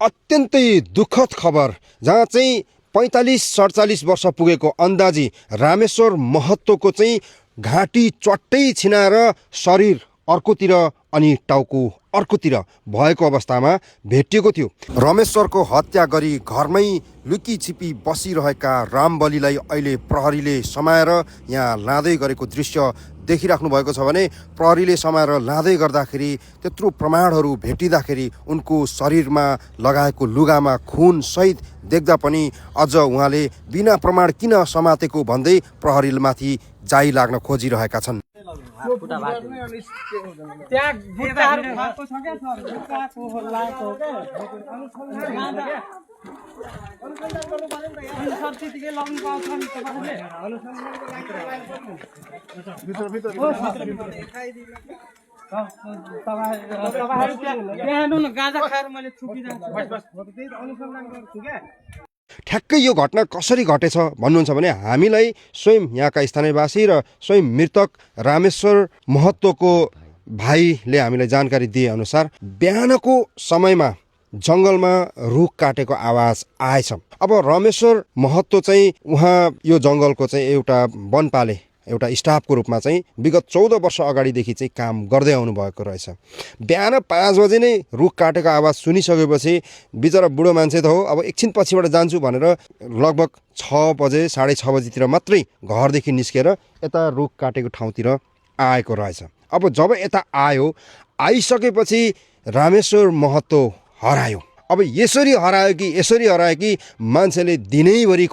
अत्यन्तै दुःखद खबर जहाँ चाहिँ 45-47 वर्ष पुगेको अन्दाजी रामेश्वर महतोको चाहिँ घाँटी च्वाट्टै छिनाएर शरीर अर्कोतिर अनि टाउको अर्कोतिर भएको अवस्थामा भेटिएको थियो। रमेश्वरको हत्या गरी घरमै लुकी छिपी बसिरहेका रामबलीलाई अहिले प्रहरीले समाएर यहाँ लाँदै गरेको दृश्य देखिराख्नु भएको छ भने प्रहरीले समाएर लाँदै गर्दाखेरि त्यत्रो प्रमाणहरू भेटिँदाखेरि उनको शरीरमा लगाएको लुगामा खुन सहित देख्दा पनि अझ उहाँले बिना प्रमाण किन समातेको भन्दै प्रहरीमाथि जाई लाग्न खोजिरहेका छन्। ठ्याक्कै यो घटना कसरी घटेछ भन्नुहुन्छ भने हामीलाई स्वयं यहाँका स्थानीयवासी र स्वयं मृतक रामेश्वर महतोको भाइले हामीलाई जानकारी दिए अनुसार बिहानको समयमा जङ्गलमा रुख काटेको आवाज आएछ। अब रमेश्वर महतो चाहिँ उहाँ यो जङ्गलको चाहिँ एउटा वनपाले एउटा स्टाफको रूपमा चाहिँ विगत 14 वर्ष अगाडिदेखि चाहिँ काम गर्दै आउनु भएको रहेछ। बिहान 5 बजे नै रुख काटेको आवाज सुनिसकेपछि बिचरा बुढो मान्छे त हो, अब एकछिन पछिबाट जान्छु भनेर लगभग 6 बजे 6:30 बजीतिर मात्रै घरदेखि निस्केर यता रुख काटेको ठाउँतिर आएको रहेछ। अब जब यता आयो, आइसकेपछि रामेश्वर महतो हरायो। अब यसरी हरायो कि मान्छेले दिनैभरि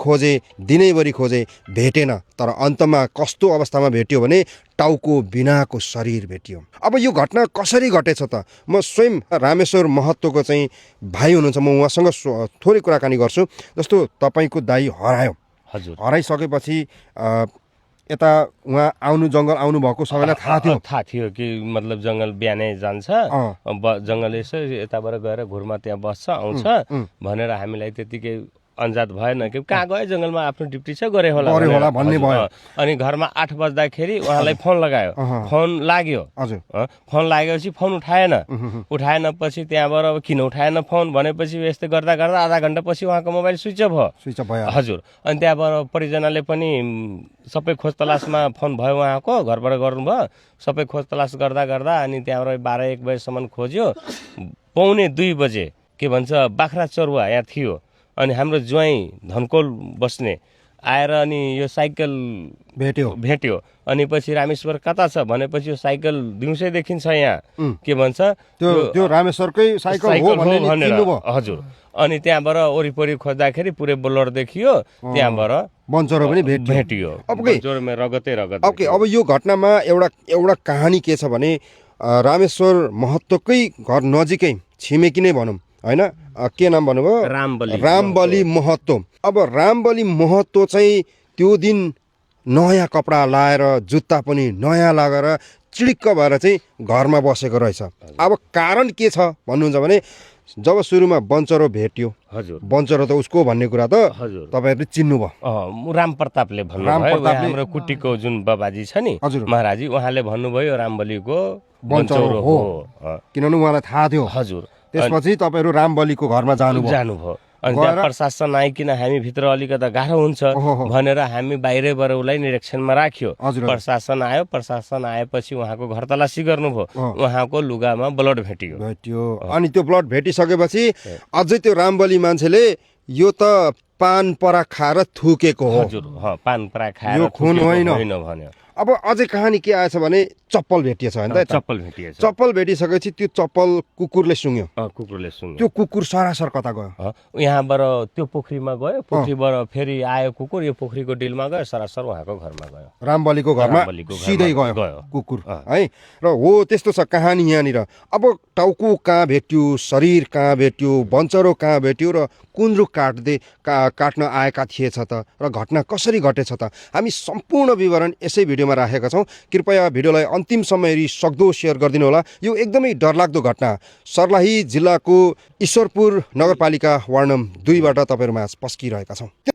खोजे भेटेन। तर अन्तमा कस्तो अवस्थामा भेट्यो भने टाउको बिनाको शरीर भेटियो। अब यो घटना कसरी घटेछ त म स्वयं रामेश्वर महतोको चाहिँ भाइ हुनुहुन्छ, म उहाँसँग थोरै कुराकानी गर्छु। जस्तो तपाईँको दाइ हरायो, हजुर, हराइसकेपछि यता उहाँ जङ्गल आउनु भएको सबैलाई थाहा थियो कि मतलब जङ्गल बिहानै जान्छ, जङ्गल यसो यताबाट गएर घुरमा त्यहाँ बस्छ आउँछ भनेर हामीलाई त्यतिकै अन्जात भएन कि कहाँ गयो, जङ्गलमा आफ्नो ड्युटी छ गरे होला भन्ने भयो। अनि घरमा 8 बज्दाखेरि उहाँलाई फोन लगायो, फोन लाग्यो, फोन लागेपछि फोन उठाएनपछि त्यहाँबाट अब किन उठाएन फोन भनेपछि यस्तै गर्दा आधा घन्टा पछि उहाँको मोबाइल स्विच अफ भयो। हजुर, अनि त्यहाँबाट परिजनाले पनि सबै खोज तलासमा फोन भयो, उहाँको घरबाट गर्नुभयो, सबै खोज तलास गर्दा अनि त्यहाँबाट 12-1 बजेसम्म खोज्यो। 1:45 बजे के भन्छ बाख्रा चरुवा यहाँ थियो अनि हाम्रो ज्वाइँ धनकोल बस्ने आएर अनि यो साइकल भेट्यो अनि पछि रामेश्वर कता छ भनेपछि यो साइकल दिउँसैदेखि छ यहाँ के भन्छ त्यो रामेश्वरकै साइकल हो भनेर। हजुर, अनि त्यहाँबाट वरिपरि खोज्दाखेरि पुरै बोलर देखियो, त्यहाँबाट बन्चरो पनि भेटियो। बन्चरोमा रगतै रगत। ओके, अब यो घटनामा एउटा कहानी के छ भने रामेश्वर महतोकै घर नजिकै छिमेकी नै भनौँ हैन, के नाम भन्नुभयो? रामबली महतो। अब रामबली महतो चाहिँ त्यो दिन नयाँ कपडा लाएर जुत्ता पनि नयाँ लगाएर चिडिक्क भएर चाहिँ घरमा बसेको रहेछ। अब कारण के छ भन्नुहुन्छ भने जब सुरुमा बन्चरो भेट्यो, हजुर, बन्चरो त उसको भन्ने कुरा त तपाईँहरूले चिन्नुभयो। राम प्रतापले भन्नुभयो, हाम्रो कुटीको जुन बाबाजी छ नि महाराजी, उहाँले भन्नुभयो रामबलीको बन्चरो हो, किनभने उहाँलाई थाहा थियो। हजुर, त्यसपछि तपाईँहरू रामबलीको घरमा जानुभयो। अनि त्यहाँ प्रशासन आइकन हामी भित्र अलिकता गाह्रो हुन्छ भनेर हामी बाहिरबाट उसलाई निरीक्षणमा राख्यो। प्रशासन आएपछि उहाँको घर तलासी गर्नुभयो, उहाँको लुगामा ब्लड भेटियो। अनि त्यो ब्लड भेटिसकेपछि अझै त्यो रामबली मान्छेले यो त पान परा खाएर थुकेको हो। हजुर, पान परा खाएर खुन होइन भन्यो। अब अझै कहानी के आएछ भने चप्पल भेटिएछ हैन त? चप्पल भेटिसकेपछि त्यो चप्पल कुकुरले सुँग्यो। त्यो कुकुर सरासर कता गयो? यहाँबाट त्यो पोखरीमा गयो, पोखरीबाट फेरि आयो कुकुर, यो पोखरीको डिलमा गयो, सरासर उहाँको घरमा गयो, रामबलीको घरमा सिधै गयो कुकुर है। र हो त्यस्तो छ कहानी यहाँनिर। अब टाउको कहाँ भेट्यो, शरीर कहाँ भेट्यो, बन्चरो कहाँ भेट्यो र कुन रुख काट्न आएका थिएछ त र घटना कसरी घटेछ त हामी सम्पूर्ण विवरण यसै भिडियोमा राखेका छौँ। कृपया भिडियोलाई अन्तिमसम्म हेरी सक्दो सेयर गरिदिनु होला। यो एकदमै डरलाग्दो घटना सर्लाही जिल्लाको ईश्वरपुर नगरपालिका वार्ड नम्बर 2बाट तपाईँहरूमा पस्किरहेका छौँ।